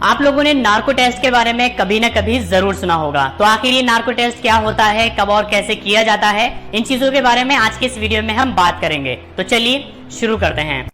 आप लोगों ने नार्को टेस्ट के बारे में कभी न कभी जरूर सुना होगा। तो आखिर ये नार्को टेस्ट क्या होता है, कब और कैसे किया जाता है, इन चीजों के बारे में आज के इस वीडियो में हम बात करेंगे। तो चलिए शुरू करते हैं।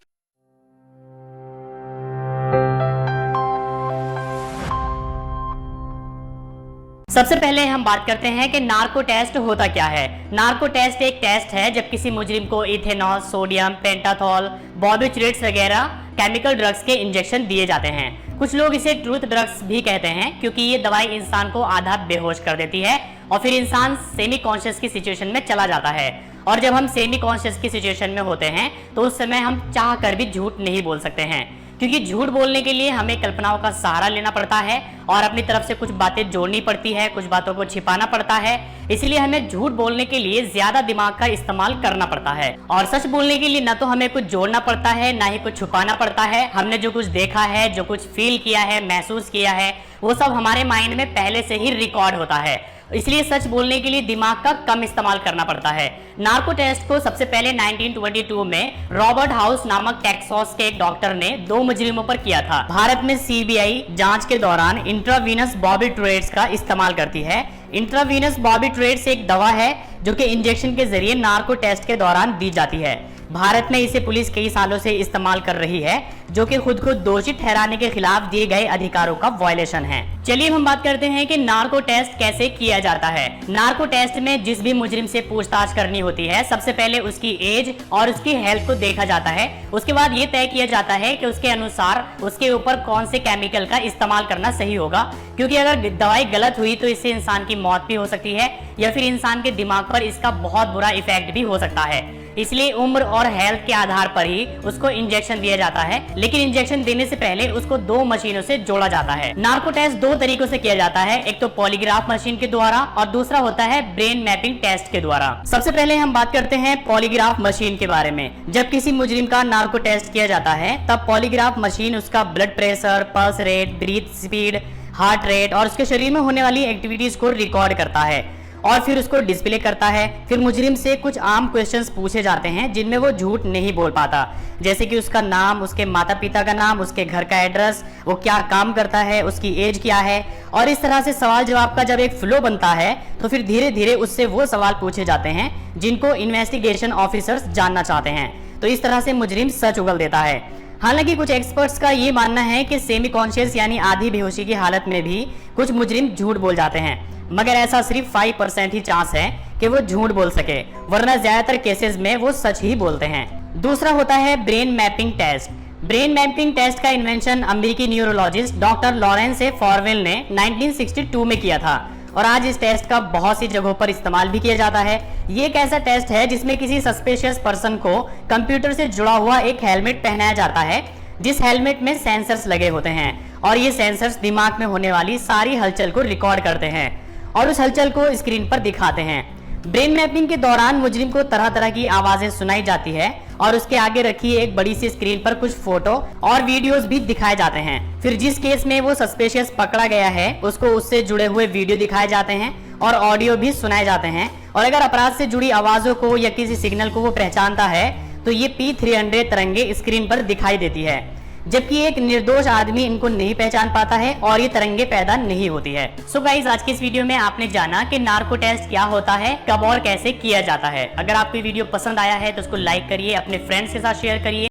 सबसे पहले हम बात करते हैं कि नार्को टेस्ट होता क्या है। नार्को टेस्ट एक टेस्ट है जब किसी मुजरिम को इथेनॉल, सोडियम, पेंटाथॉल, बार्बिट्रेट्स वगैरह केमिकल ड्रग्स के इंजेक्शन दिए जाते हैं। कुछ लोग इसे ट्रूथ ड्रग्स भी कहते हैं क्योंकि ये दवाई इंसान को आधा बेहोश कर देती है और फिर इंसान सेमी कॉन्शियस की सिचुएशन में चला जाता है। और जब हम सेमी कॉन्शियस की सिचुएशन में होते हैं तो उस समय हम चाह कर भी झूठ नहीं बोल सकते हैं, क्योंकि झूठ बोलने के लिए हमें कल्पनाओं का सहारा लेना पड़ता है और अपनी तरफ से कुछ बातें जोड़नी पड़ती है, कुछ बातों को छिपाना पड़ता है। इसलिए हमें झूठ बोलने के लिए ज्यादा दिमाग का इस्तेमाल करना पड़ता है। और सच बोलने के लिए ना तो हमें कुछ जोड़ना पड़ता है, ना ही कुछ छुपाना पड़ता है। हमने जो कुछ देखा है, जो कुछ फील किया है, महसूस किया है, वो सब हमारे माइंड में पहले से ही रिकॉर्ड होता है। इसलिए सच बोलने के लिए दिमाग का कम इस्तेमाल करना पड़ता है। नार्को टेस्ट को सबसे पहले 1922 में रॉबर्ट हाउस नामक टेक्सास के एक डॉक्टर ने 2 मुजरिमों पर किया था। भारत में सीबीआई जांच के दौरान इंट्रावीनस बार्बिट्रेट्स का इस्तेमाल करती है। इंट्रावीनस बार्बिट्रेट्स एक दवा है जो कि इंजेक्शन के जरिए नार्को टेस्ट के दौरान दी जाती है। भारत में इसे पुलिस कई सालों से इस्तेमाल कर रही है, जो कि खुद को दोषी ठहराने के खिलाफ दिए गए अधिकारों का वायलेशन है। चलिए हम बात करते हैं कि नार्को टेस्ट कैसे किया जाता है। नार्को टेस्ट में जिस भी मुजरिम से पूछताछ करनी होती है, सबसे पहले उसकी एज और उसकी हेल्थ को देखा जाता है। उसके बाद ये तय किया जाता है कि उसके अनुसार उसके ऊपर कौन से केमिकल का इस्तेमाल करना सही होगा, क्योंकि अगर दवाई गलत हुई तो इससे इंसान की मौत भी हो सकती है या फिर इंसान के दिमाग पर इसका बहुत बुरा इफेक्ट भी हो सकता है। इसलिए उम्र और हेल्थ के आधार पर ही उसको इंजेक्शन दिया जाता है, लेकिन इंजेक्शन देने से पहले उसको 2 मशीनों से जोड़ा जाता है। नार्को टेस्ट 2 तरीकों से किया जाता है, एक तो पॉलीग्राफ मशीन के द्वारा और दूसरा होता है ब्रेन मैपिंग टेस्ट के द्वारा। सबसे पहले हम बात करते हैं पॉलीग्राफ मशीन के बारे में। जब किसी मुजरिम का नार्को टेस्ट किया जाता है तब पॉलीग्राफ मशीन उसका blood pressure, pulse rate, breath speed, heart rate और उसके शरीर में होने वाली एक्टिविटीज को रिकॉर्ड करता है और फिर उसको डिस्प्ले करता है। फिर मुजरिम से कुछ आम क्वेश्चंस पूछे जाते हैं जिनमें वो झूठ नहीं बोल पाता, जैसे कि उसका नाम, उसके माता पिता का नाम, उसके घर का एड्रेस, वो क्या काम करता है, उसकी एज क्या है। और इस तरह से सवाल जवाब का जब एक फ्लो बनता है तो फिर धीरे धीरे उससे वो सवाल पूछे जाते हैं जिनको इन्वेस्टिगेशन ऑफिसर्स जानना चाहते हैं। तो इस तरह से मुजरिम सच उगल देता है। हालांकि कुछ एक्सपर्ट्स का ये मानना है कि सेमी कॉन्शियस यानी आधी बेहोशी की हालत में भी कुछ मुजरिम झूठ बोल जाते हैं, मगर ऐसा सिर्फ 5% ही चांस है कि वो झूठ बोल सके, वरना ज्यादातर केसेस में वो सच ही बोलते हैं। दूसरा होता है brain mapping test. Brain mapping test का इन्वेंशन अमेरिकी neurologist doctor Lawrence A Farwell ने 1962 में किया था और आज इस टेस्ट का बहुत सी जगहों पर इस्तेमाल भी किया जाता है। ये एक ऐसा टेस्ट है जिसमें किसी सस्पिशियस पर्सन को कंप्यूटर से जुड़ा हुआ एक हेलमेट पहनाया जाता है, जिस हेलमेट में सेंसर्स लगे होते हैं और ये सेंसर्स दिमाग में होने वाली सारी हलचल को रिकॉर्ड करते हैं और उस हलचल को स्क्रीन पर दिखाते हैं। ब्रेन मैपिंग के दौरान मुजरिम को तरह तरह की आवाजें सुनाई जाती है और उसके आगे रखी एक बड़ी सी स्क्रीन पर कुछ फोटो और वीडियोस भी दिखाए जाते हैं। फिर जिस केस में वो सस्पिशियस पकड़ा गया है उसको उससे जुड़े हुए वीडियो दिखाए जाते हैं और ऑडियो भी सुनाए जाते हैं। और अगर अपराध से जुड़ी आवाजों को या किसी सिग्नल को वो पहचानता है तो ये P300 तरंगे स्क्रीन पर दिखाई देती है, जबकि एक निर्दोष आदमी इनको नहीं पहचान पाता है और ये तरंगे पैदा नहीं होती है। सो गाइस, आज के इस वीडियो में आपने जाना कि नार्को टेस्ट क्या होता है, कब और कैसे किया जाता है। अगर आपको वीडियो पसंद आया है तो उसको लाइक करिए, अपने फ्रेंड्स के साथ शेयर करिए।